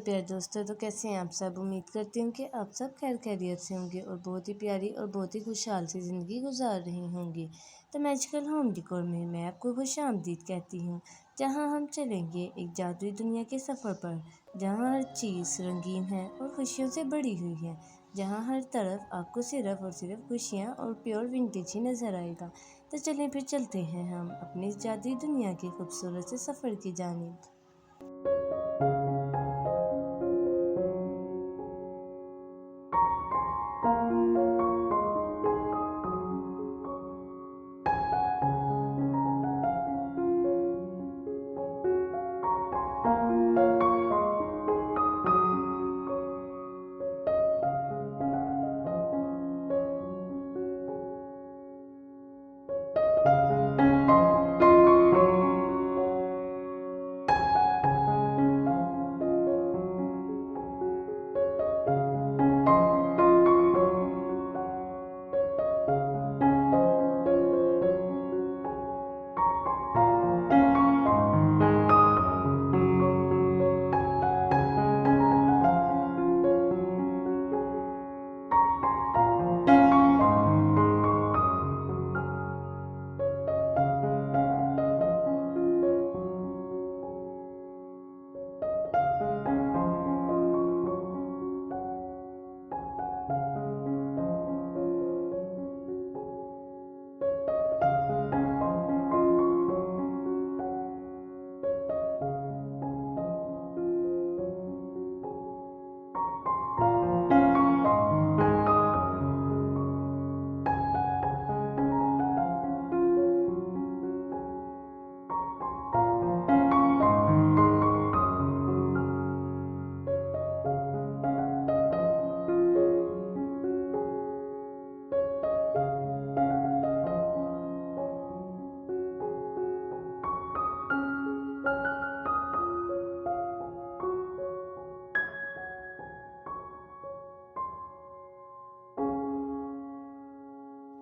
प्यारे दोस्तों, तो कैसे हैं आप सब। उम्मीद करती हूँ कि आप सब खैर खैरियत से होंगे और बहुत ही प्यारी और बहुत ही खुशहाल सी ज़िंदगी गुजार रही होंगी। तो मैजिकल होम डेकोर में मैं आपको खुशामदीद कहती हूँ, जहाँ हम चलेंगे एक जादुई दुनिया के सफ़र पर, जहाँ हर चीज़ रंगीन है और खुशियों से भरी हुई है, जहाँ हर तरफ आपको सिर्फ और सिर्फ खुशियाँ और प्योर विंटेज ही नज़र आएगा। तो चलें फिर चलते हैं हम अपनी इस जादुई दुनिया के खूबसूरत से सफ़र की जानिब।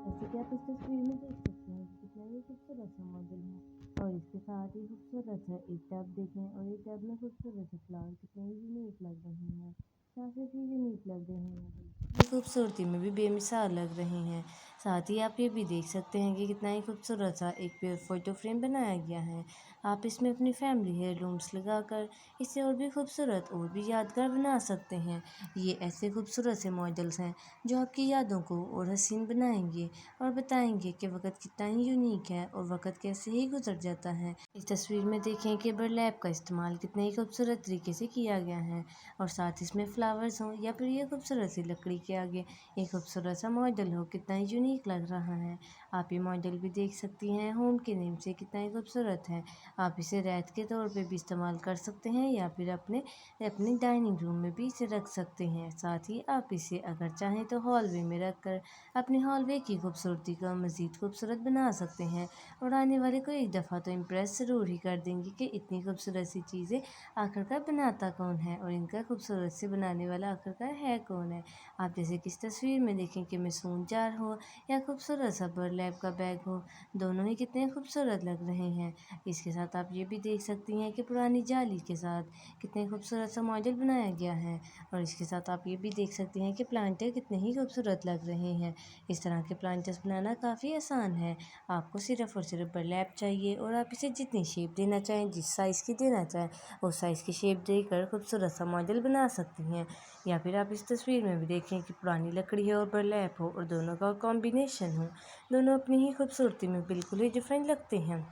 जैसे कि आप इस तस्वीर में देख सकते हैं कि कितना ही खूबसूरत सा मॉडल है और इसके साथ ही खूबसूरत है एक टब देखें और एक टब में खूबसूरत से फ्लावर कितने ही यूनिक लग रहे हैं। काफ़ी ही यूनिक लग रहे हैं, बल्कि खूबसूरती में भी बेमिसाल लग रहे हैं। साथ ही आप ये भी देख सकते हैं कि कितना ही खूबसूरत सा एक फ़ोटो फ्रेम बनाया गया है। आप इसमें अपनी फैमिली हेयरलूम्स लगाकर इसे और भी खूबसूरत और भी यादगार बना सकते हैं। ये ऐसे खूबसूरत से मॉडल्स हैं जो आपकी यादों को और हसीन बनाएंगे और बताएंगे कि वक़्त कितना ही यूनिक है और वक़्त कैसे ही गुजर जाता है। इस तस्वीर में देखें कि बर्लैप का इस्तेमाल कितने ही खूबसूरत तरीके से किया गया है और साथ इसमें फ्लावर्स हों या फिर ये खूबसूरत सी लकड़ी के आगे एक खूबसूरत सा मॉडल हो, कितना ही यूनिक लग रहा है। आप ये मॉडल भी देख सकती हैं होम के नेम से, कितना ही खूबसूरत है। आप इसे रैक के तौर पे भी इस्तेमाल कर सकते हैं या फिर अपने अपने डाइनिंग रूम में भी इसे रख सकते हैं। साथ ही आप इसे अगर चाहें तो हॉलवे में रख कर अपने हॉलवे की खूबसूरती को मज़ीद खूबसूरत बना सकते हैं और आने वाले को एक दफ़ा तो इम्प्रेस ज़रूर ही कर देंगे कि इतनी खूबसूरत सी चीज़ें आखिरकार बनाता कौन है और इनका खूबसूरत से बनाने वाला आखिरकार है कौन है। आप जैसे कि इस तस्वीर में देखें कि मासूम जार हो या खूबसूरत सा बर्लैप का बैग हो, दोनों ही कितने खूबसूरत लग रहे हैं। इसके साथ आप ये भी देख सकती हैं कि पुरानी जाली के साथ कितने खूबसूरत सा मॉडल बनाया गया है और इसके साथ आप ये भी देख सकती हैं कि प्लांटर कितने ही खूबसूरत लग रहे हैं। इस तरह के प्लांटर्स बनाना काफ़ी आसान है। आपको सिर्फ़ और सिर्फ बर्लैप चाहिए और आप इसे जितनी शेप देना चाहें, जिस साइज़ की देना चाहें, उस साइज़ की शेप देकर खूबसूरत सा मॉडल बना सकती हैं। या फिर आप इस तस्वीर में भी देखें कि पुरानी लकड़ी है और बर्लैप हो और दोनों का कॉम्बिनेशन हो, दोनों अपनी ही खूबसूरती में बिल्कुल ही डिफरेंट लगते हैं।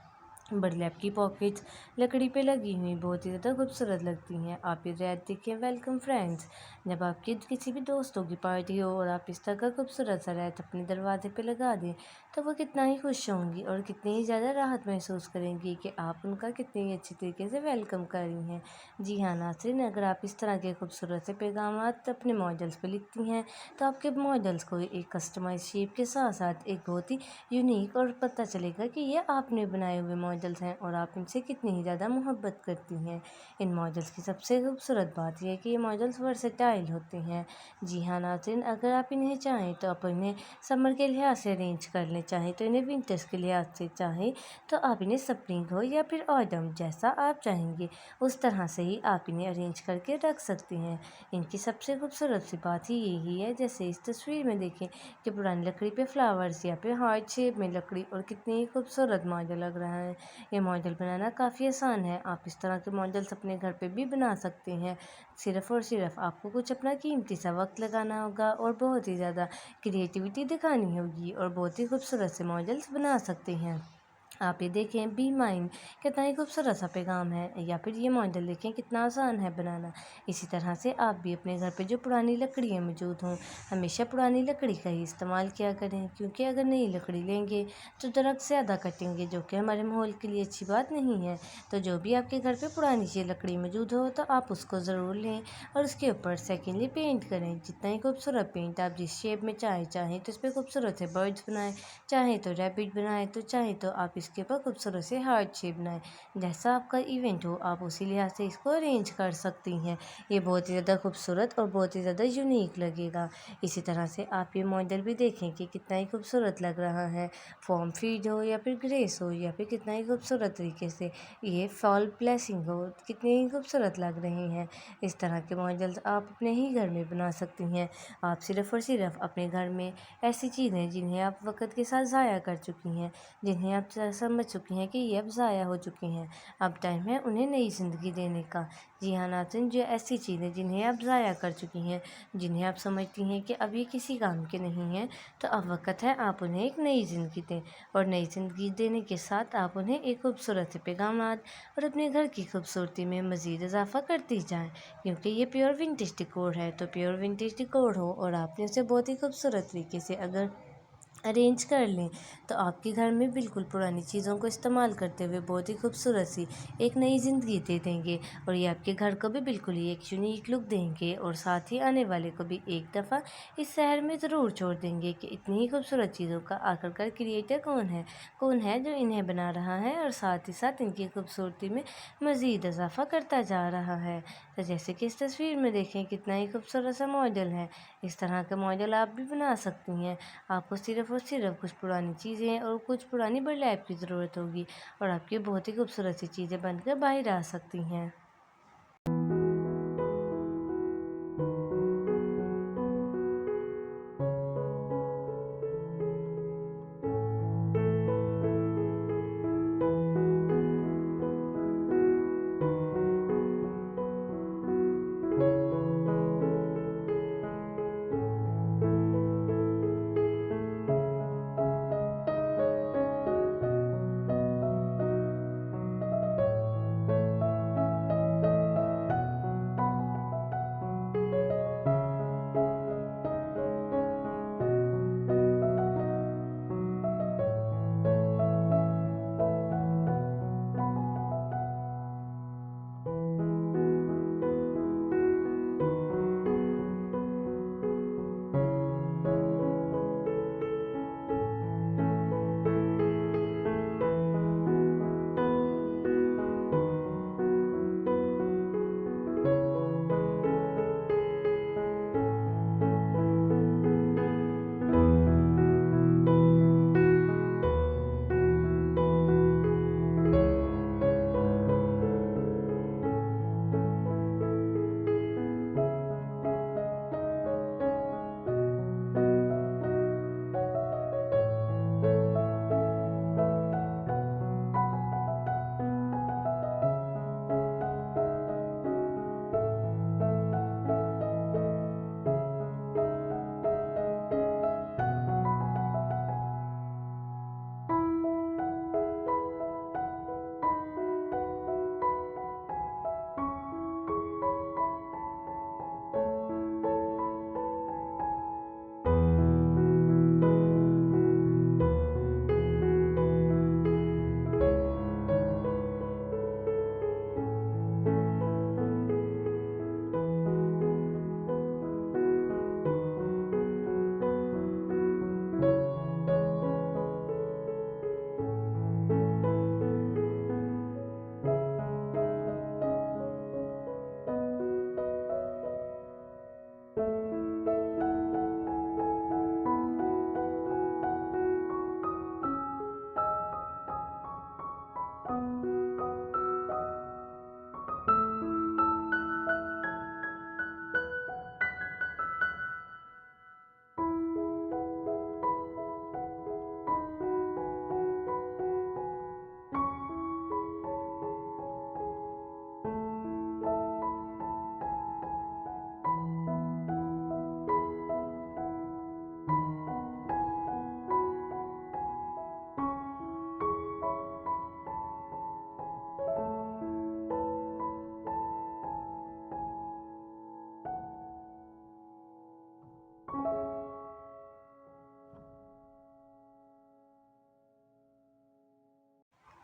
बर्लैप की पॉकेट्स लकड़ी पे लगी हुई बहुत ही ज़्यादा खूबसूरत लगती हैं। आप ये रैक देखें, वेलकम फ्रेंड्स। जब आपके किसी भी दोस्तों की पार्टी हो और आप इस तरह का खूबसूरत सा रैक अपने दरवाजे पे लगा दें, तो वो कितना ही खुश होंगी और कितनी ही ज़्यादा राहत महसूस करेंगी कि आप उनका कितनी ही अच्छी तरीके से वेलकम कर रही हैं। जी हाँ नाज़रीन, अगर आप इस तरह के खूबसूरत से पैगामात अपने मॉडल्स पर लिखती हैं, तो आपके मॉडल्स को एक कस्टमाइज शेप के साथ साथ एक बहुत ही यूनिक और पता चलेगा कि ये आपने बनाए हुए मॉडल्स हैं और आप इनसे कितनी ही ज़्यादा मोहब्बत करती हैं। इन मॉडल्स की सबसे खूबसूरत बात यह है कि ये मॉडल्स वर्सेटाइल होते हैं। जी हाँ नाज़रीन, अगर आप इन्हें चाहें तो आप इन्हें समर के लिहाज से अरेंज कर लें, चाहें तो इन्हें विंटर्स के लिहाज से, चाहें तो आप इन्हें स्प्रिंग हो या फिर ऑटम, जैसा आप चाहेंगे उस तरह से ही आप इन्हें अरेंज करके रख सकती हैं। इनकी सबसे खूबसूरत सी बात ही यही है, जैसे इस तस्वीर में देखें कि पुरानी लकड़ी पे फ्लावर्स या फिर हार्ट शेप में लकड़ी, और कितनी ही खूबसूरत मॉडल लग रहा है। ये मॉडल बनाना काफ़ी आसान है। आप इस तरह के मॉडल्स अपने घर पे भी बना सकते हैं। सिर्फ़ और सिर्फ आपको कुछ अपना कीमती सा वक्त लगाना होगा और बहुत ही ज़्यादा क्रिएटिविटी दिखानी होगी और बहुत ही खूबसूरत से मॉडल्स बना सकते हैं। आप ये देखें, बी माइन कितना ही खूबसूरत सा पैगाम है, या फिर ये मॉडल देखें कितना आसान है बनाना। इसी तरह से आप भी अपने घर पे जो पुरानी लकड़ियाँ मौजूद हों, हमेशा पुरानी लकड़ी का ही इस्तेमाल किया करें, क्योंकि अगर नई लकड़ी लेंगे तो दरख्त ज़्यादा कटेंगे, जो कि हमारे माहौल के लिए अच्छी बात नहीं है। तो जो भी आपके घर पे पुरानी सी लकड़ी मौजूद हो तो आप उसको ज़रूर लें और उसके ऊपर सेकेंडली पेंट करें। जितना ही खूबसूरत पेंट आप जिस शेप में चाहें तो इस पर खूबसूरत से बर्ड्स बनाएं, चाहे तो रैबिट बनाए, तो चाहे तो आप इसके ऊपर खूबसूरत से हार्ट शेप बनाएं। जैसा आपका इवेंट हो आप उसी लिहाज से इसको अरेंज कर सकती हैं। ये बहुत ही ज़्यादा खूबसूरत और बहुत ही ज़्यादा यूनिक लगेगा। इसी तरह से आप ये मॉडल भी देखें कि कितना ही खूबसूरत लग रहा है। फॉर्म फीड हो या फिर ग्रेस हो या फिर कितना ही खूबसूरत तरीके से ये फॉल ब्लेसिंग हो, कितने ही खूबसूरत लग रहे हैं। इस तरह के मॉडल्स आप अपने ही घर में बना सकती हैं। आप सिर्फ़ और सिर्फ अपने घर में ऐसी चीज़ें जिन्हें आप वक़्त के साथ ज़ाया कर चुकी हैं, जिन्हें आप समझ चुकी हैं कि ये अब ज़ाया हो चुकी हैं, अब टाइम है उन्हें नई ज़िंदगी देने का। जी हाँ नाज़रीन, जो ऐसी चीज़ें जिन्हें आप ज़ाया कर चुकी हैं, जिन्हें आप समझती हैं कि अब ये किसी काम के नहीं हैं, तो अब वक़्त है आप उन्हें एक नई ज़िंदगी दें। और नई ज़िंदगी देने के साथ आप उन्हें एक खूबसूरत से पैगामात और अपने घर की खूबसूरती में मज़ीद इजाफ़ा करती जाएँ, क्योंकि ये प्योर विंटेज डिकोर है। तो प्योर विंटेज डिकोर हो और आपने उसे बहुत ही खूबसूरत तरीके से अगर अरेंज कर लें तो आपके घर में बिल्कुल पुरानी चीज़ों को इस्तेमाल करते हुए बहुत ही खूबसूरत सी एक नई ज़िंदगी दे देंगे, और ये आपके घर को भी बिल्कुल ही एक यूनिक लुक देंगे, और साथ ही आने वाले को भी एक दफ़ा इस शहर में ज़रूर छोड़ देंगे कि इतनी ही खूबसूरत चीज़ों का आखिरकार क्रिएटर कौन है जो इन्हें बना रहा है और साथ ही साथ इनकी खूबसूरती में मज़ीद इजाफ़ा करता जा रहा है। तो जैसे कि इस तस्वीर में देखें कितना ही खूबसूरत सा मॉडल है। इस तरह का मॉडल आप भी बना सकती हैं। आपको सिर्फ़ और सिर्फ कुछ पुरानी चीज़ें और कुछ पुरानी बर्लैप की ज़रूरत होगी और आपकी बहुत ही खूबसूरत सी चीज़ें बनकर बाहर आ सकती हैं।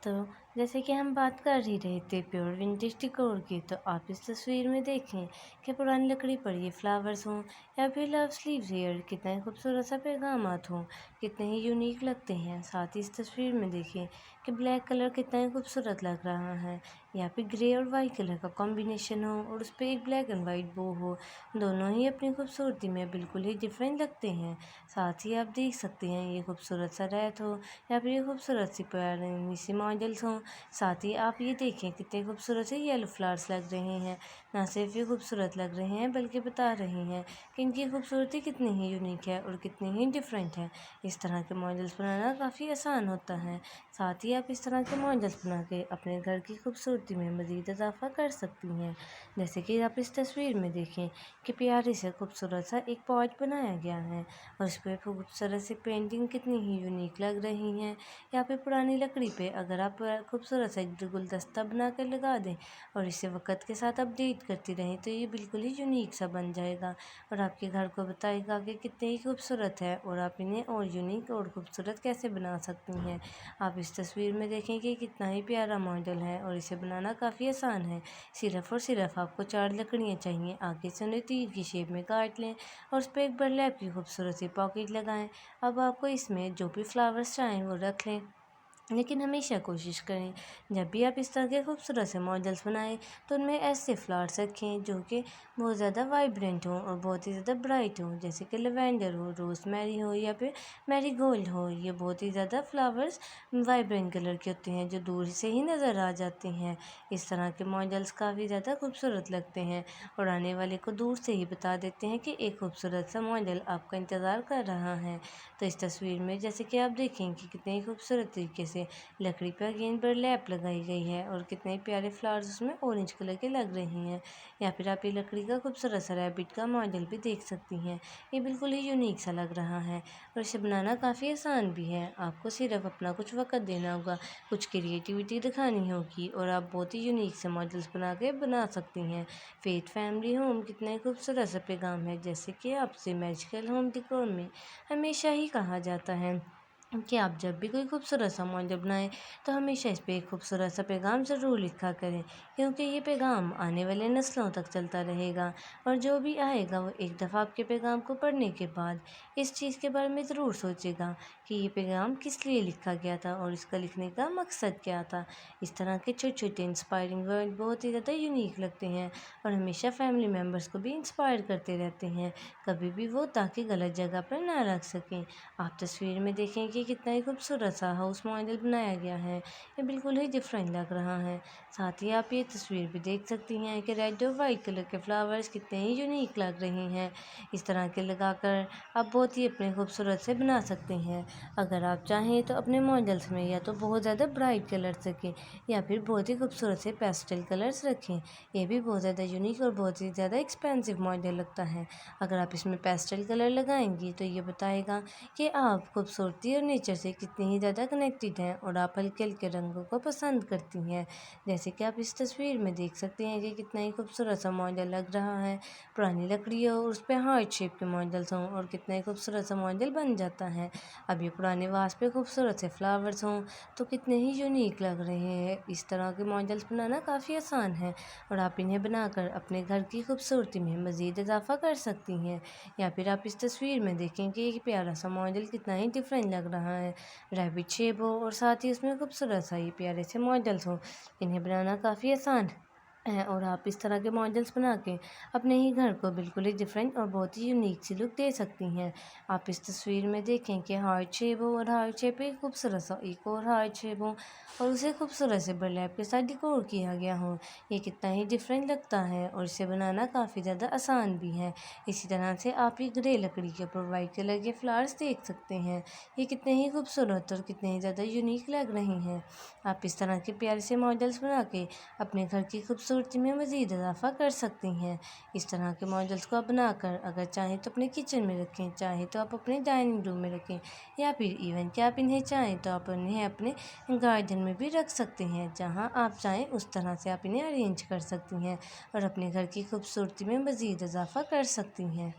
तो जैसे कि हम बात कर ही रहे थे प्योर विंटेज डेकोर की, तो आप इस तस्वीर में देखें कि पुरानी लकड़ी पर ये फ्लावर्स हों या फिर लव स्लीव्स हेयर कितना ही खूबसूरत सा पैगामात हों, कितने ही यूनिक लगते हैं। साथ ही इस तस्वीर में देखें कि ब्लैक कलर कितना ही खूबसूरत लग रहा है। यहाँ पे ग्रे और वाइट कलर का कॉम्बिनेशन हो और उस पर एक ब्लैक एंड वाइट बो हो, दोनों ही अपनी खूबसूरती में बिल्कुल ही डिफरेंट लगते हैं। साथ ही आप देख सकते हैं ये खूबसूरत सा रैत हो या फिर ये खूबसूरत सी पुरानी सी मॉडल्स हों। साथ ही आप ये देखें कितने खूबसूरत से येलो फ्लावर्स लग रहे हैं। ना सिर्फ ये खूबसूरत लग रहे हैं बल्कि बता रहे हैं कि इनकी खूबसूरती कितनी ही यूनिक है और कितनी ही डिफरेंट है। इस तरह के मॉडल्स बनाना काफ़ी आसान होता है। साथ ही आप इस तरह के मॉडल्स बना के अपने घर की खूबसूरती में मज़ीद इजाफा कर सकती हैं। जैसे कि आप इस तस्वीर में देखें कि प्यारे से खूबसूरत सा एक पॉट बनाया गया है और उस पर खूबसूरत सी पेंटिंग कितनी ही यूनिक लग रही हैं। यहाँ पे पुरानी लकड़ी पे अगर आप खूबसूरत सा एक गुलदस्ता बना कर लगा दें और इसे वक्त के साथ अपडेट करती रहें तो ये बिल्कुल ही यूनिक सा बन जाएगा और आपके घर को बताएगा कि कितने ही खूबसूरत है और आप इन्हें और यूनिक और खूबसूरत कैसे बना सकती हैं। आप इस तस्वीर में देखें कि कितना ही प्यारा मॉडल है और इसे बनाना काफ़ी आसान है। सिर्फ और सिर्फ आपको 4 लकड़ियाँ चाहिए। आगे से उन्हें तीर की शेप में काट लें और उस पर एक बर्लैप की खूबसूरत सी पॉकेट लगाएं। अब आपको इसमें जो भी फ्लावर्स चाहें वो रख लें, लेकिन हमेशा कोशिश करें जब भी आप इस तरह के खूबसूरत से मॉडल्स बनाएं तो उनमें ऐसे फ्लावर्स रखें जो कि बहुत ज़्यादा वाइब्रेंट हों और बहुत ही ज़्यादा ब्राइट हों, जैसे कि लेवेंडर हो, रोज़मेरी हो या फिर मैरीगोल्ड हो। ये बहुत ही ज़्यादा फ्लावर्स वाइब्रेंट कलर के होते हैं जो दूर से ही नज़र आ जाते हैं। इस तरह के मॉडल्स काफ़ी ज़्यादा खूबसूरत लगते हैं और आने वाले को दूर से ही बता देते हैं कि एक खूबसूरत सा मॉडल आपका इंतज़ार कर रहा है। तो इस तस्वीर में जैसे कि आप देखें कि कितने ही खूबसूरत तरीके से लकड़ी पर अगेन बर्लैप लगाई गई है और कितने प्यारे फ्लावर्स उसमें ऑरेंज कलर के लग रहे हैं। या फिर आप ये लकड़ी का खूबसूरत सा रैबिट का मॉडल भी देख सकती हैं। ये बिल्कुल ही यूनिक सा लग रहा है और इसे बनाना काफ़ी आसान भी है। आपको सिर्फ अपना कुछ वक्त देना होगा, कुछ क्रिएटिविटी दिखानी होगी और आप बहुत ही यूनिक से मॉडल्स बना सकती हैं। फेथ फैमिली होम कितना ही खूबसूरत सा पैगाम है, जैसे कि आपसे मैजिकल होम डेकोर में हमेशा ही कहा जाता है कि आप जब भी कोई खूबसूरत सा मॉडल बनाएं तो हमेशा इस पे एक खूबसूरत सा पैगाम ज़रूर लिखा करें, क्योंकि ये पैगाम आने वाले नस्लों तक चलता रहेगा और जो भी आएगा वो एक दफ़ा आपके पैगाम को पढ़ने के बाद इस चीज़ के बारे में ज़रूर सोचेगा कि ये पैगाम किस लिए लिखा गया था और इसका लिखने का मकसद क्या था। इस तरह के छोटे छोटे इंस्पायरिंग वर्ड बहुत ही ज़्यादा यूनिक लगते हैं और हमेशा फैमिली मेम्बर्स को भी इंस्पायर करते रहते हैं, कभी भी वो ताकि गलत जगह पर ना रख सकें। आप तस्वीर में देखें कि कितना ही खूबसूरत सा हाउस मॉडल बनाया गया है। ये बिल्कुल ही डिफरेंट लग रहा है। साथ ही आप ये तस्वीर भी देख सकती हैं कि रेड और वाइट कलर के फ्लावर्स कितने ही यूनिक लग रहे हैं। इस तरह के लगाकर आप बहुत ही अपने खूबसूरत से बना सकते हैं। अगर आप चाहें तो अपने मॉडल्स में या तो बहुत ज़्यादा ब्राइट कलर्स रखें या फिर बहुत ही खूबसूरत से पेस्टल कलर्स रखें। ये भी बहुत ज़्यादा यूनिक और बहुत ही ज़्यादा एक्सपेंसिव मॉडल लगता है। अगर आप इसमें पेस्टल कलर लगाएंगी तो ये बताएगा कि आप खूबसूरती और नेचर से कितनी ही ज़्यादा कनेक्टेड हैं और आप हल्के हल्के रंगों को पसंद करती हैं। जैसे कि आप इस तस्वीर में देख सकते हैं कि कितना ही खूबसूरत सा मॉडल लग रहा है। पुरानी लकड़ी हो और उस पर हार्ट शेप के मॉडल्स हों और कितना ही खूबसूरत सा मॉडल बन जाता है। अब ये पुराने वास पे खूबसूरत से फ्लावर्स हों तो कितने ही यूनिक लग रहे हैं। इस तरह के मॉडल्स बनाना काफ़ी आसान है और आप इन्हें बनाकर अपने घर की खूबसूरती में मज़ीद इजाफा कर सकती हैं। या फिर आप इस तस्वीर में देखें कि एक प्यारा सा मॉडल कितना ही डिफरेंट लग रहा है। रैबिट शेप हो और साथ ही उसमें खूबसूरत सा ये प्यारे से मॉडल्स हो, इन्हें बनाना काफ़ी आसान है और आप इस तरह के मॉडल्स बना के अपने ही घर को बिल्कुल ही डिफरेंट और बहुत ही यूनिक सी लुक दे सकती हैं। आप इस तस्वीर में देखें कि हार्ट शेप हो और हार्ट शेप पे खूबसूरत सा एक और हार्ट शेप हो और उसे खूबसूरत से बर्लैप के साथ डिकोर किया गया हो। ये कितना ही डिफरेंट लगता है और इसे बनाना काफ़ी ज़्यादा आसान भी है। इसी तरह से आप ये ग्रे लकड़ी के ऊपर वाइट कलर के फ्लावर्स देख सकते हैं। ये कितने ही खूबसूरत और कितने ही ज़्यादा यूनिक लग रहे हैं। आप इस तरह के प्यारे से मॉडल्स बना के अपने घर की खूबसूरती में मज़ीद इजाफा कर सकती हैं। इस तरह के मॉडल्स को आप बनाकर अगर चाहें तो अपने किचन में रखें, चाहें तो आप अपने डाइनिंग रूम में रखें या फिर इवन कि आप इन्हें चाहें तो आप इन्हें अपने गार्डन में भी रख सकते हैं। जहाँ आप चाहें उस तरह से आप इन्हें अरेंज कर सकती हैं और अपने घर की खूबसूरती में मज़ीद इजाफा कर सकती हैं।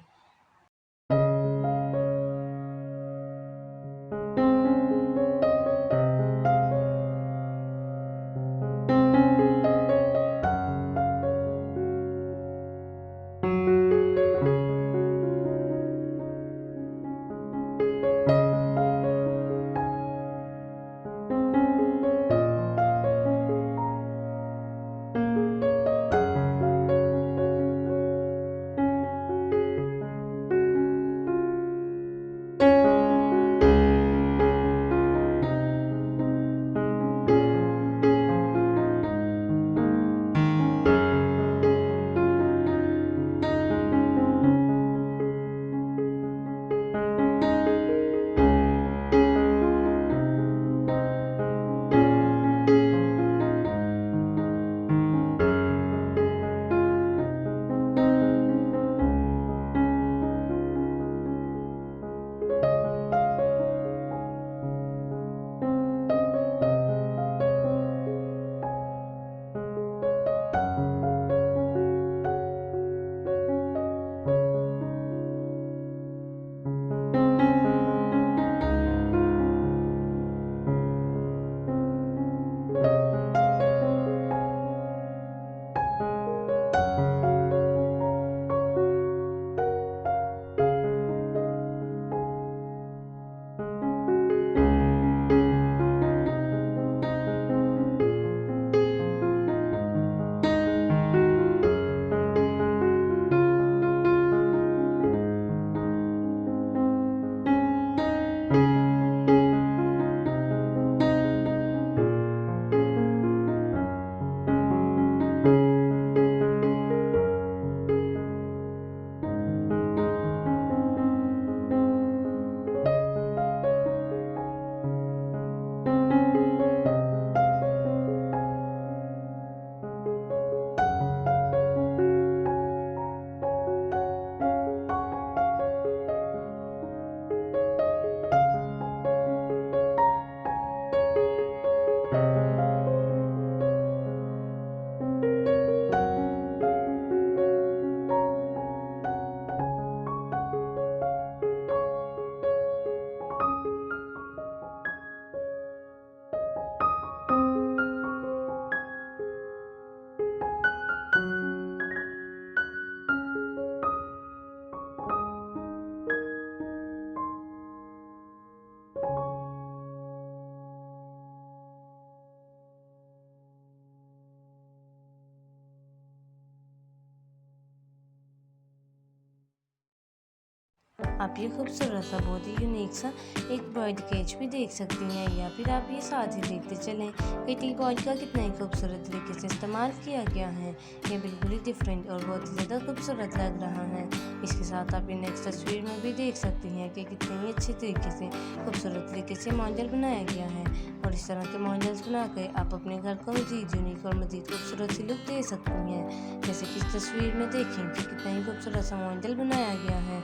आप ये खूबसूरत सा बहुत ही यूनिक सा एक बर्ड केज भी देख सकती हैं, या फिर आप ये साथ ही देखते चलें कि टी पॉइंट का कितना ही खूबसूरत तरीके से इस्तेमाल किया गया है। ये बिल्कुल ही डिफरेंट और बहुत ही ज़्यादा खूबसूरत लग रहा है। इसके साथ आप ये नेक्स्ट तस्वीर में भी देख सकती हैं कि कितने ही अच्छे तरीके से खूबसूरत तरीके से मॉडल बनाया गया है। और इस तरह के मॉडल्स बना कर आप अपने घर को मज़ीद यूनिक और मज़ीद खूबसूरत सी लुक दे सकती हैं। जैसे कि इस तस्वीर में देखें कि कितना ही खूबसूरत सा मॉडल बनाया गया है।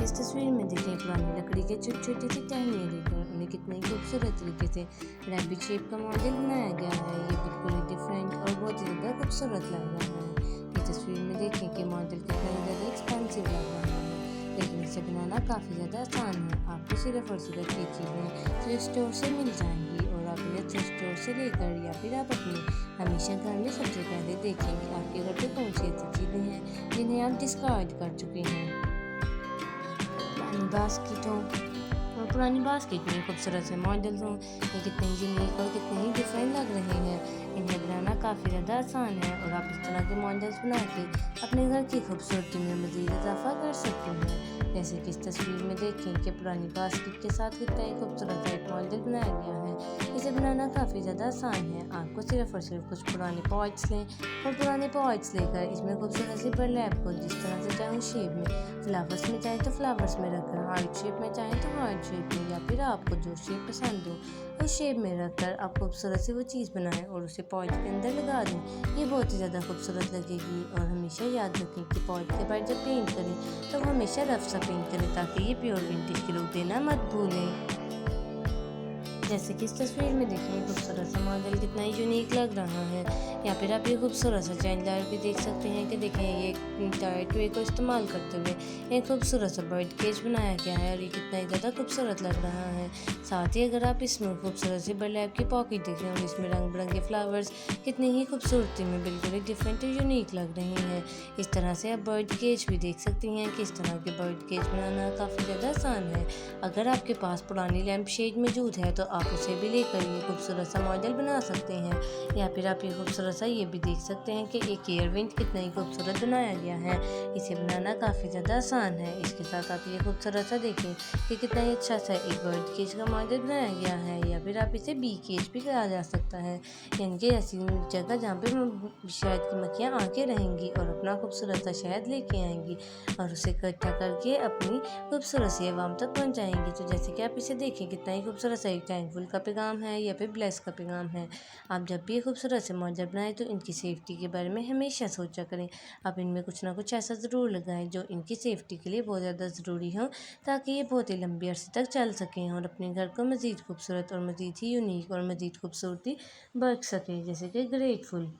इस तस्वीर में देखें पुरानी लकड़ी के छोटे छोटे से टहनियाँ लेकर उन्हें कितने ही खूबसूरत तरीके से रैबिट शेप का मॉडल बनाया गया है। ये बिल्कुल ही डिफरेंट और बहुत ही ज़्यादा खूबसूरत लग रहा है। इस तस्वीर में देखें कि मॉडल कितना ही ज़्यादा एक्सपेंसिव लग रहा है, लेकिन इसे बनाना काफ़ी ज़्यादा आसान है। आपको सिर्फ और सिर्फ ये चीज़ें थ्रिफ्ट स्टोर से मिल जाएंगी, और आप इन्हें थ्रिफ्ट स्टोर से लेकर या फिर आप अपने हमेशा घर में सबसे पहले देखें कि आपके घर पे कौन सी ऐसी चीज़ें हैं जिन्हें आप डिस्कार्ड कर चुके हैं। पुरानी बास्केट में खूबसूरत से मॉडल्स हों, ये कितने यूनिक और कितने ही डिफरेंट लग रहे हैं। इन्हें बनाना काफ़ी ज़्यादा आसान है, और आप इस तरह के मॉडल्स बना के अपने घर की खूबसूरती में मज़ीद इजाफा कर सकते हैं। जैसे कि इस तस्वीर में देखें कि पुरानी बास्केट के साथ कितना ही खूबसूरत एक मॉडल बनाया गया है। इसे बनाना काफ़ी ज़्यादा आसान है। आपको सिर्फ और सिर्फ कुछ पुराने पॉट्स लें, और पुराने पॉट्स लेकर इसमें खूबसूरत सी बर्लैप को जिस तरह से चाहे शेप में, फ्लावर्स में चाहे तो फ्लावर्स में रखकर, हार्ट शेप में चाहे तो हार्ट शेप में, या फिर आपको जो शेप पसंद हो उस शेप में रखकर आप खूबसूरत सी वो चीज़ बनाएं और उसे पॉट के अंदर लगा दें। ये बहुत ही ज़्यादा खूबसूरत लगेगी। और हमेशा याद रखें कि पॉट के बाद जब पेंट करें तो हमेशा रफ सा पेंट करें, ताकि ये प्योर विंटेज की लुक देना मत भूलें। जैसे कि इस तस्वीर में देखें खूबसूरत सा मॉडल कितना ही यूनिक लग रहा है। या फिर आप ये खूबसूरत सा चैन लाइट भी देख सकते हैं कि देखें ये टायर ट्रे को इस्तेमाल करते हुए एक खूबसूरत सा बर्ड केज बनाया गया है, और ये कितना ही ज़्यादा खूबसूरत लग रहा है। साथ ही अगर आप इसमें खूबसूरत सी बर्लैप की पॉकेट देखें और इसमें रंग बिरंगे फ्लावर्स कितनी ही खूबसूरती में बिल्कुल ही डिफरेंट और यूनिक लग रहे हैं। इस तरह से आप बर्ड केज भी देख सकती हैं कि इस तरह के बर्ड केज बनाना काफ़ी ज़्यादा आसान है। अगर आपके पास पुरानी लैम्प शेड मौजूद है तो आप उसे भी लेकर ये खूबसूरत सा मॉडल बना सकते हैं। या फिर आप ये खूबसूरत सा ये भी देख सकते हैं कि एक एयर वेंट कितना ही खूबसूरत बनाया गया है। इसे बनाना काफ़ी ज़्यादा आसान है। इसके साथ आप ये खूबसूरत सा देखें कि कितना ही अच्छा सा एक बर्ड केज का मॉडल बनाया गया है। या फिर आप इसे बी केज भी कहा जा सकता है, यानी कि ऐसी जगह जहाँ पे शहद की मक्खियाँ आके रहेंगी और अपना खूबसूरत सा शहद लेके आएंगी और उसे इकट्ठा करके अपनी खूबसूरत सी आवाम तक पहुँचाएंगी। तो जैसे कि आप इसे देखें कितना ही खूबसूरत सा एक थैंकफुल का पैगाम है या फिर ब्लेस का पैगाम है। आप जब भी खूबसूरत से मॉडल बनाएं तो इनकी सेफ्टी के बारे में हमेशा सोचा करें। आप इनमें कुछ ना कुछ ऐसा ज़रूर लगाएं जो इनकी सेफ्टी के लिए बहुत ज़्यादा ज़रूरी हो, ताकि ये बहुत ही लंबी अरसे तक चल सकें और अपने घर को मज़ीद खूबसूरत और मज़ीद ही यूनिक और मज़ीद खूबसूरती बरत सकें। जैसे कि ग्रेटफुल,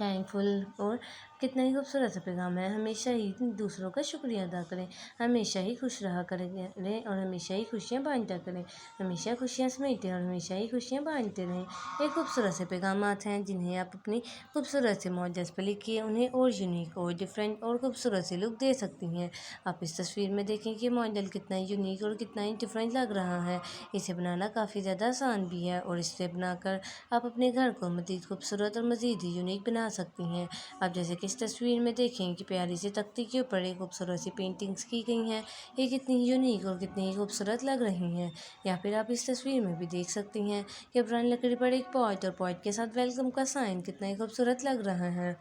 थैंकफुल और कितना ही खूबसूरत सा पैगाम है। हमेशा ही दूसरों का शुक्रिया अदा करें, हमेशा ही खुश रहा करें और हमेशा ही खुशियाँ बांटा करें, हमेशा खुशियाँ समेटें और हमेशा ही खुशियाँ बांटते रहें। ये खूबसूरत से पैगाम हैं जिन्हें आप अपनी खूबसूरत से मॉडल्स पर लिखिए उन्हें और यूनिक और डिफरेंट और खूबसूरत से लुक दे सकती हैं। आप इस तस्वीर में देखें कि मॉडल कितना यूनिक और कितना ही डिफरेंट लग रहा है। इसे बनाना काफ़ी ज़्यादा आसान भी है, और इसे बनाकर आप अपने घर को मज़ीद खूबसूरत और मज़ीद ही यूनिक बना सकती हैं। आप जैसे कि इस तस्वीर में देखें कि प्यारी सी तख्ती के ऊपर एक खूबसूरत सी पेंटिंग्स की गई हैं। ये कितनी यूनिक और कितनी ही खूबसूरत लग रही हैं। या फिर आप इस तस्वीर में भी देख सकती हैं कि पुरानी लकड़ी पर एक पॉट और पॉट के साथ वेलकम का साइन कितना ही खूबसूरत लग रहा है।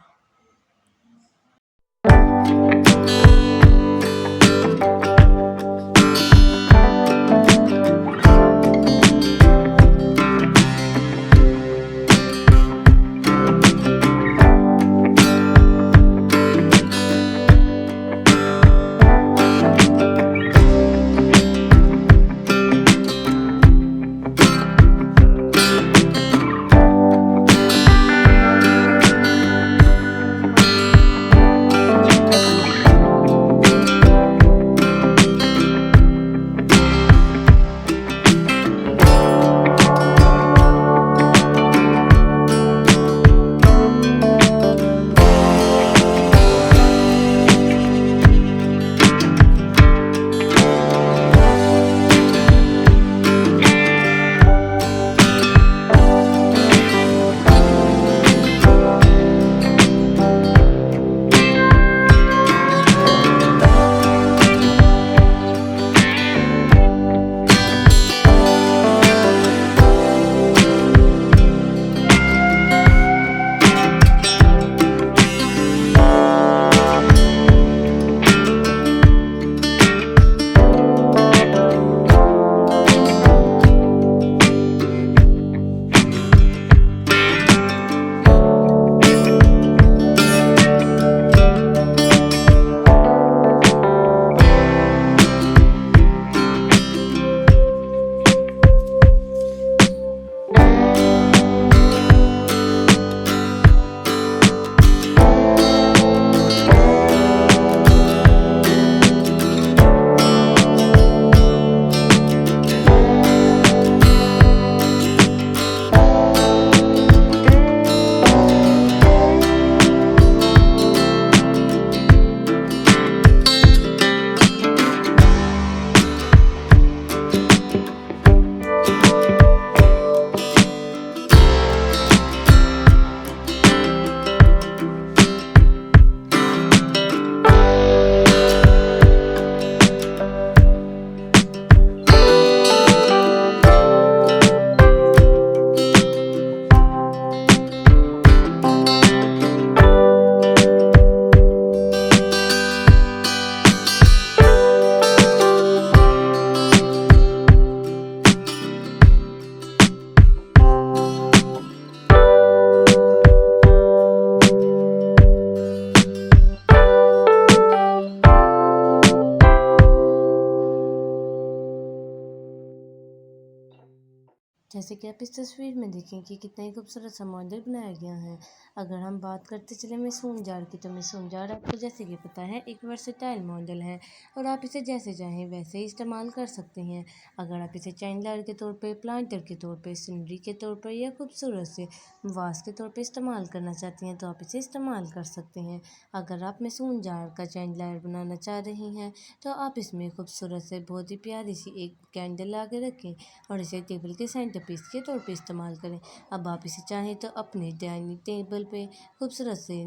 जैसे कि आप इस तस्वीर में देखें कि कितना ही खूबसूरत सा मॉडल बनाया गया है। अगर हम बात करते चले मैसून जार की, तो मैसून जार आपको जैसे कि पता है एक वर्सेटाइल मॉडल है और आप इसे जैसे चाहें वैसे ही इस्तेमाल कर सकते हैं। अगर आप इसे चैंडलर के तौर पे, प्लांटर के तौर पे, सीनरी के तौर पर या खूबसूरत से वास के तौर पे इस्तेमाल करना चाहती हैं तो आप इसे इस्तेमाल कर सकते हैं। अगर आप मैसून जार का चैंडलर बनाना चाह रही हैं तो आप इसमें खूबसूरत से बहुत ही प्यारी सी एक कैंडल ला के रखें और इसे टेबल के सेंटर पीस के तौर पे इस्तेमाल करें। अब आप इसे चाहें तो अपने डाइनिंग टेबल पे खूबसूरत से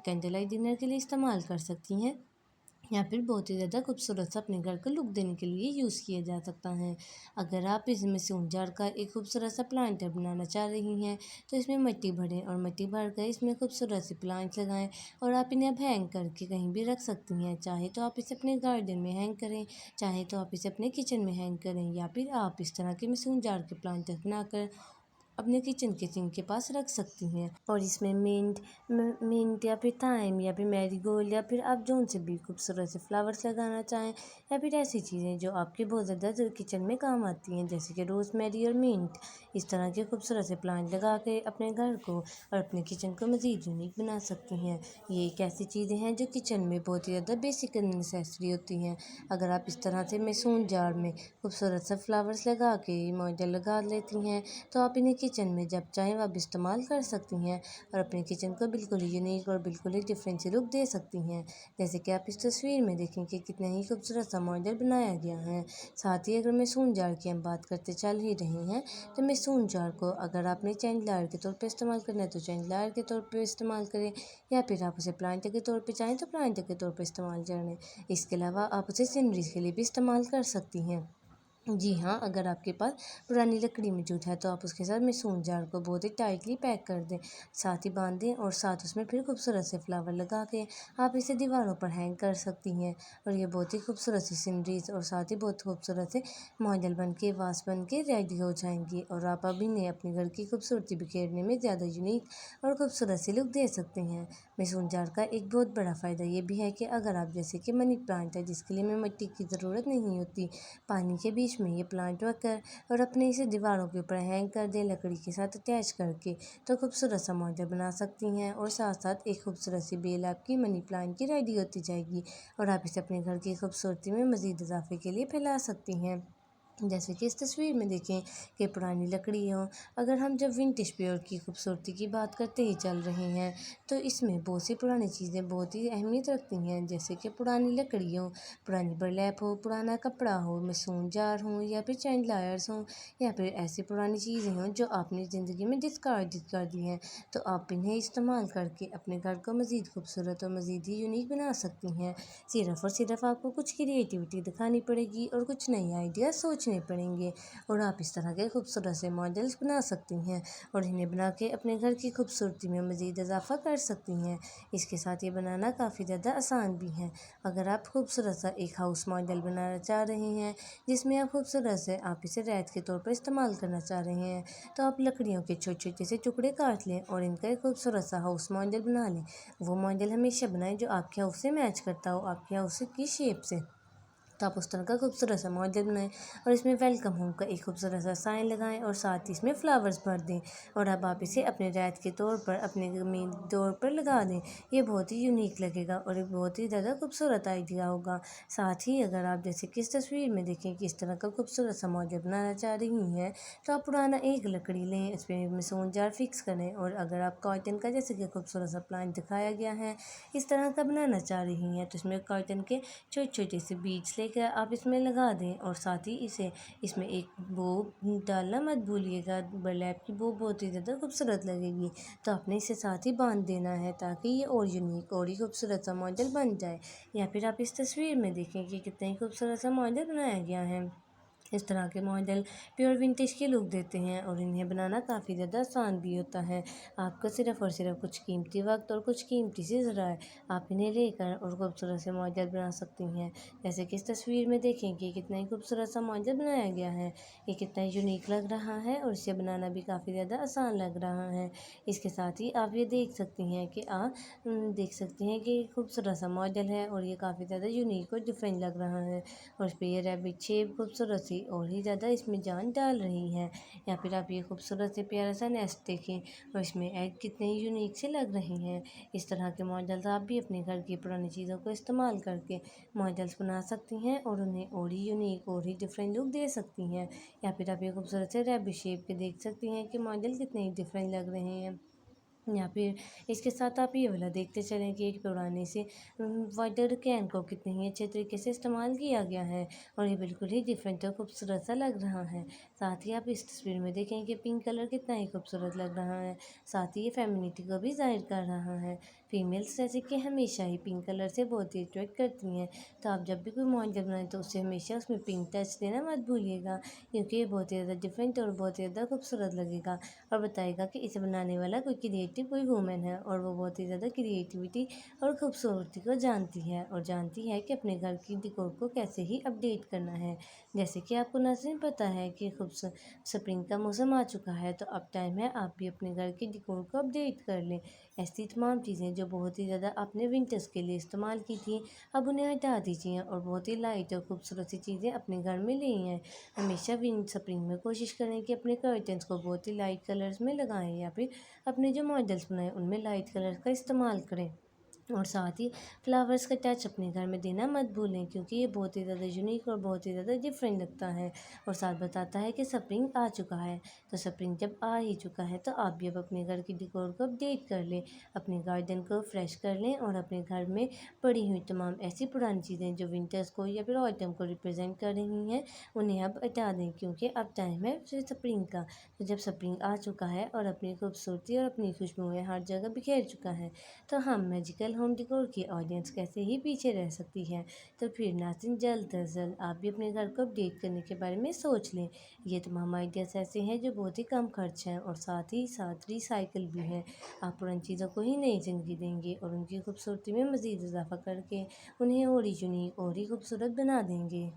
कैंडल लाइट डिनर के लिए इस्तेमाल कर सकती हैं या फिर बहुत ही ज़्यादा खूबसूरत सा अपने घर को लुक देने के लिए यूज़ किया जा सकता है। अगर आप इसमें मैसून जार का एक खूबसूरत सा प्लांटर बनाना चाह रही हैं तो इसमें मिट्टी भरें और मिट्टी भर कर इसमें खूबसूरत से प्लांट्स लगाएं और आप इन्हें अब हैंग करके कहीं भी रख सकती हैं। चाहे तो आप इसे अपने गार्डन में हैंग करें, चाहे तो आप इसे अपने किचन में हैंग करें या फिर आप इस तरह के मैसून जार के प्लांटर बनाकर अपने किचन के सिंक के पास रख सकती हैं। और इसमें मिंट या फिर थाइम या फिर मैरीगोल्ड या फिर आप जोन से भी खूबसूरत से फ्लावर्स लगाना चाहें या फिर ऐसी चीज़ें जो आपके बहुत ज़्यादा किचन में काम आती हैं, जैसे कि रोज़मेरी और मिंट, इस तरह के खूबसूरत से प्लांट लगा के अपने घर को और अपने किचन को मज़ीद यूनिक बना सकती हैं। ये एक ऐसी चीज़ें हैं जो किचन में बहुत ही ज़्यादा बेसिक नेसेसरी होती हैं। अगर आप इस तरह से मैसून जार में खूबसूरत सा फ्लावर्स लगा के मॉडल लगा लेती हैं तो आप इन्हें किचन में जब चाहें वब इस्तेमाल कर सकती हैं और अपने किचन को बिल्कुल ही यूनिक और बिल्कुल ही डिफरेंट सी लुक दे सकती हैं। जैसे कि आप इस तस्वीर में देखें कि कितना ही खूबसूरत सा मॉडल बनाया गया है। साथ ही अगर मैसून जार की हम बात करते चल ही रहे हैं तो मैसून जार को अगर आपने चैंडलर के तौर पर इस्तेमाल करना है तो चैंडलर के तौर पर इस्तेमाल करें या फिर आप उसे प्लांटर के तौर पर चाहें तो प्लांटर के तौर पर इस्तेमाल करें। इसके अलावा आप उसे सीनरीज के लिए भी इस्तेमाल कर सकती हैं। जी हाँ, अगर आपके पास पुरानी लकड़ी मौजूद है तो आप उसके साथ मैसून जार को बहुत ही टाइटली पैक कर दें, साथ ही बांध दें और साथ उसमें फिर खूबसूरत से फ्लावर लगा के आप इसे दीवारों पर हैंग कर सकती हैं और ये बहुत ही खूबसूरत सी सीनरीज और साथ ही बहुत खूबसूरत से मॉडल बन के वास बन के रेडी हो जाएंगी और आप अब इन्हें अपने घर की खूबसूरती बिखेरने में ज़्यादा यूनिक और खूबसूरत सी लुक दे सकते हैं। मैसून जार का एक बहुत बड़ा फ़ायदा ये भी है कि अगर आप जैसे कि मनी प्लांट है जिसके लिए हमें मिट्टी की ज़रूरत नहीं होती, पानी के बीच में ये प्लांट रखकर और अपने इसे दीवारों के ऊपर हैंग कर दें लकड़ी के साथ अटैच करके तो खूबसूरत सा मॉडल बना सकती हैं और साथ साथ एक खूबसूरत सी बेल आपकी मनी प्लांट की रेडी होती जाएगी और आप इसे अपने घर की खूबसूरती में मज़ीद इजाफे के लिए फैला सकती हैं। जैसे कि इस तस्वीर में देखें कि पुरानी लकड़ियों, अगर हम जब विंटेज प्योर की खूबसूरती की बात करते ही चल रहे हैं तो इसमें बहुत सी पुरानी चीज़ें बहुत ही अहमियत रखती हैं, जैसे कि पुरानी लकड़ियों, पुरानी बर्लैप हो, पुराना कपड़ा हो, मैसून जार हो या फिर चैंडलायर्स हों या फिर ऐसी पुरानी चीज़ें हों जो आपने ज़िंदगी में डिस्कार्ड कर दी हैं तो आप इन्हें इस्तेमाल करके अपने घर को मज़ीद खूबसूरत और मज़ीद ही यूनिक बना सकती हैं। सिर्फ़ और सिर्फ आपको कुछ क्रिएटिविटी दिखानी पड़ेगी और कुछ नए आइडिया सोचने पड़ेंगे और आप इस तरह के खूबसूरत से मॉडल्स बना सकती हैं और इन्हें बना के अपने घर की खूबसूरती में मज़ीद इजाफा कर सकती हैं। इसके साथ ये बनाना काफ़ी ज़्यादा आसान भी है। अगर आप खूबसूरत सा एक हाउस मॉडल बनाना चाह रहे हैं जिसमें आप खूबसूरत से आप इसे रैत के तौर पर इस्तेमाल करना चाह रहे हैं तो आप लकड़ियों के छोटे छोटे से टुकड़े काट लें और इनका एक खूबसूरत सा हाउस मॉडल बना लें। वो मॉडल हमेशा बनाएं जो आपके हाउस से मैच करता हो, आपके हाउस की शेप से। तो आप उस तरह का खूबसूरत सा मॉडल बनाएं और इसमें वेलकम होम का एक खूबसूरत सा साइन लगाएं और साथ ही इसमें फ्लावर्स भर दें और अब आप इसे अपने रैत के तौर पर अपने मेन तौर पर लगा दें। ये बहुत ही यूनिक लगेगा और एक बहुत ही ज़्यादा खूबसूरत आइडिया होगा। साथ ही अगर आप जैसे कि इस तस्वीर में देखें कि इस तरह का खूबसूरत सा मॉडल बनाना चाह रही हैं तो आप पुराना एक लकड़ी लें, इसमें मैसून जार फिक्स करें और अगर आप कॉटन का जैसे कि खूबसूरत सा प्लांट दिखाया गया है इस तरह का बनाना चाह रही हैं तो इसमें कॉटन के छोटे छोटे से बीज लेकर आप इसमें लगा दें और साथ ही इसमें एक बो डालना मत भूलिएगा। बर्लैप की बो बहुत ही ज़्यादा खूबसूरत लगेगी तो आपने इसे साथ ही बांध देना है ताकि ये और यूनिक और ही खूबसूरत सा मॉडल बन जाए। या फिर आप इस तस्वीर में देखें कि कितना ही खूबसूरत सा मॉडल बनाया गया है। इस तरह के मॉडल प्योर विंटेज के लुक देते हैं और इन्हें बनाना काफ़ी ज़्यादा आसान भी होता है। आपको सिर्फ़ और सिर्फ कुछ कीमती वक्त और कुछ कीमती चीज़ ज़राए आप इन्हें लेकर और खूबसूरत से मॉडल बना सकती हैं। जैसे कि इस तस्वीर में देखें कि कितना ही खूबसूरत सा मॉडल बनाया गया है, ये कितना यूनिक लग रहा है और इसे बनाना भी काफ़ी ज़्यादा आसान लग रहा है। इसके साथ ही आप ये देख सकती हैं कि आप देख सकती हैं कि खूबसूरत सा मॉडल है और ये काफ़ी ज़्यादा यूनिक और डिफरेंट लग रहा है और इस पर ये रैबिट शेप खूबसूरत सी और ही ज़्यादा इसमें जान डाल रही हैं। या फिर आप ये खूबसूरत से प्यारा सा नेस्ट देखें और इसमें एग कितने यूनिक से लग रहे हैं। इस तरह के मॉडल्स आप भी अपने घर की पुरानी चीज़ों को इस्तेमाल करके मॉडल्स बना सकती हैं और उन्हें और ही यूनिक और ही डिफरेंट लुक दे सकती हैं। या फिर आप ये खूबसूरत से रैबिट शेप के देख सकती हैं कि मॉडल कितने ही डिफरेंट लग रहे हैं। या फिर इसके साथ आप ये वाला देखते चलें कि एक पुराने से वाटर कैन को कितने ही अच्छे तरीके से इस्तेमाल किया गया है और ये बिल्कुल ही डिफरेंट और खूबसूरत सा लग रहा है। साथ ही आप इस तस्वीर में देखें कि पिंक कलर कितना ही खूबसूरत लग रहा है। साथ ही ये फेमिनिटी को भी जाहिर कर रहा है। फीमेल्स जैसे कि हमेशा ही पिंक कलर से बहुत ही अट्रैक्ट करती हैं, तो आप जब भी कोई मॉडल बनाएं तो उससे हमेशा उसमें पिंक टच देना मत भूलिएगा, क्योंकि ये बहुत ही ज़्यादा डिफरेंट और बहुत ही ज़्यादा खूबसूरत लगेगा और बताएगा कि इसे बनाने वाला कोई वूमेन है और वो बहुत ही ज़्यादा क्रिएटिविटी और खूबसूरती को जानती है और जानती है कि अपने घर की डिकोर को कैसे ही अपडेट करना है। जैसे कि आपको नाज़रीन पता है कि खूबसूरत स्प्रिंग का मौसम आ चुका है, तो अब टाइम है आप भी अपने घर की डिकोर को अपडेट कर लें। ऐसी तमाम चीज़ें जो बहुत ही ज़्यादा आपने विंटर्स के लिए इस्तेमाल की थी, अब उन्हें हटा दीजिए और बहुत ही लाइट और खूबसूरत सी चीज़ें अपने घर में ले आएँ। हमेशा विंड स्प्रिंग में कोशिश करें कि अपने कर्टन्स को बहुत ही लाइट कलर्स में लगाएं या फिर अपने जो मॉडल्स बनाएं उनमें लाइट कलर का इस्तेमाल करें। और साथ ही फ्लावर्स का टच अपने घर में देना मत भूलें, क्योंकि ये बहुत ही ज़्यादा यूनिक और बहुत ही ज़्यादा डिफरेंट लगता है और साथ बताता है कि स्प्रिंग आ चुका है। तो स्प्रिंग जब आ ही चुका है तो आप भी अब अपने घर की डिकोर को अपडेट कर लें, अपने गार्डन को फ्रेश कर लें और अपने घर में पड़ी हुई तमाम ऐसी पुरानी चीज़ें जो विंटर्स को या फिर ऑटम को रिप्रेजेंट कर रही हैं उन्हें अब हटा दें, क्योंकि अब टाइम है फिर स्प्रिंग का। तो जब स्प्रिंग आ चुका है और अपनी खूबसूरती और अपनी खुशबुएं हर जगह बिखेर चुका है, तो हम मैजिकल होम डेकोर की ऑडियंस कैसे ही पीछे रह सकती है। तो फिर नाज़रीन जल्द अज जल्द आप भी अपने घर को अपडेट करने के बारे में सोच लें। ये तमाम आइडियाज़ ऐसे हैं जो बहुत ही कम खर्च हैं और साथ ही साथ रिसाइकल भी हैं। आप पुरानी चीज़ों को ही नई ज़िंदगी देंगे और उनकी खूबसूरती में मज़ीद इजाफा करके उन्हें और ही यूनिक और ही खूबसूरत बना देंगे।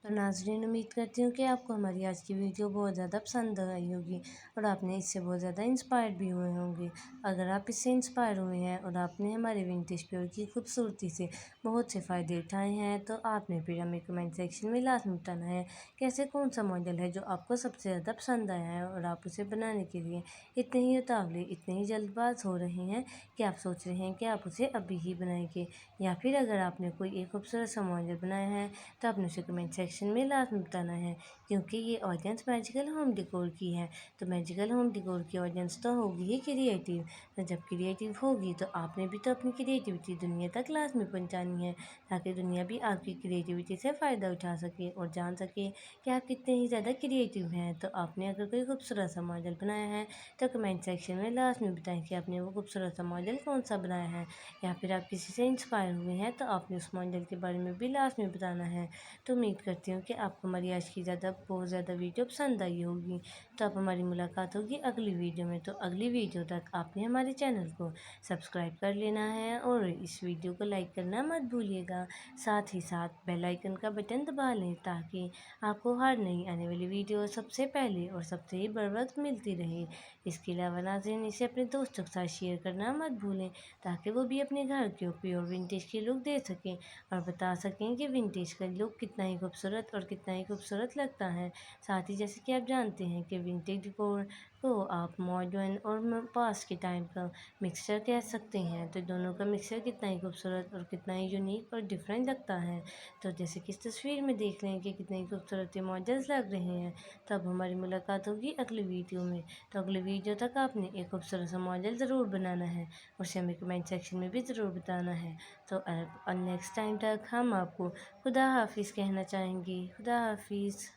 तो नाज़रीन, उम्मीद करती हूँ कि आपको हमारी आज की वीडियो बहुत ज़्यादा पसंद आई होगी और आपने इससे बहुत ज़्यादा इंस्पायर्ड भी हुए होंगे। अगर आप इससे इंस्पायर हुए हैं और आपने हमारे विंटेज प्योर की खूबसूरती से बहुत से फ़ायदे उठाए हैं, तो आपने फिर हमें कमेंट सेक्शन में लाजमी बताना है कि ऐसे कौन सा मॉडल है जो आपको सबसे ज़्यादा पसंद आया है और आप उसे बनाने के लिए इतने ही उतावले, इतने ही जल्दबाज हो रहे हैं कि आप सोच रहे हैं कि आप उसे अभी ही बनाएंगे। या फिर अगर आपने कोई एक खूबसूरत सा मॉडल बनाया है तो आपने उसे कमेंट सेक्शन में लाजमी बताना है, क्योंकि ये ऑडियंस मैजिकल होम डेकोर की है। तो मैजिकल होम डेकोर की ऑडियंस तो होगी ही क्रिएटिव, तो जब क्रिएटिव होगी तो आपने भी तो अपनी क्रिएटिविटी दुनिया तक लाजमी पहुंचानी है, ताकि दुनिया भी आपकी क्रिएटिविटी से फ़ायदा उठा सके और जान सके कि आप कितने ही ज़्यादा क्रिएटिव हैं। तो आपने अगर कोई खूबसूरत सा मॉडल बनाया है तो कमेंट सेक्शन में लाजमी बताएं कि आपने वो खूबसूरत सा मॉडल कौन सा बनाया है, या फिर आप किसी से इंस्पायर हुए हैं तो आपने उस मॉडल के बारे में भी लाजमी बताना है। तो उम्मीद करती हूँ कि आपको हमारी आज की बहुत ज़्यादा वीडियो पसंद आई होगी। तो अब हमारी मुलाकात होगी अगली वीडियो में। तो अगली वीडियो तक आपने हमारे चैनल को सब्सक्राइब कर लेना है और इस वीडियो को लाइक करना मत भूलिएगा। साथ ही साथ बेल आइकन का बटन दबा लें, ताकि आपको हर नई आने वाली वीडियो सबसे पहले और सबसे ही बर वक्त मिलती रहे। इसके अलावा नाज़रीन, इसे अपने दोस्तों के साथ शेयर करना मत भूलें, ताकि वो भी अपने घर के प्योर विंटेज के लुक दे सकें और बता सकें कि विंटेज का लुक कितना ही खूबसूरत और कितना ही खूबसूरत लगता है। साथ ही जैसे कि आप जानते हैं कि विंटेज डेकोर को आप मॉडर्न और पास्ट के टाइम का मिक्सचर कह सकते हैं। तो दोनों का मिक्सचर कितना ही खूबसूरत और कितना ही यूनिक और डिफरेंट लगता है। तो जैसे कि इस तस्वीर में देख लें कि कितने ही खूबसूरत मॉडल्स लग रहे हैं। तब हमारी मुलाकात होगी अगली वीडियो में। तो अगली वीडियो तक आपने एक खूबसूरत सा मॉडल ज़रूर बनाना है और उसे हमें कमेंट सेक्शन में भी ज़रूर बताना है। तो नेक्स्ट टाइम तक हम आपको खुदा हाफिज़ कहना चाहेंगे। खुदा हाफिज़।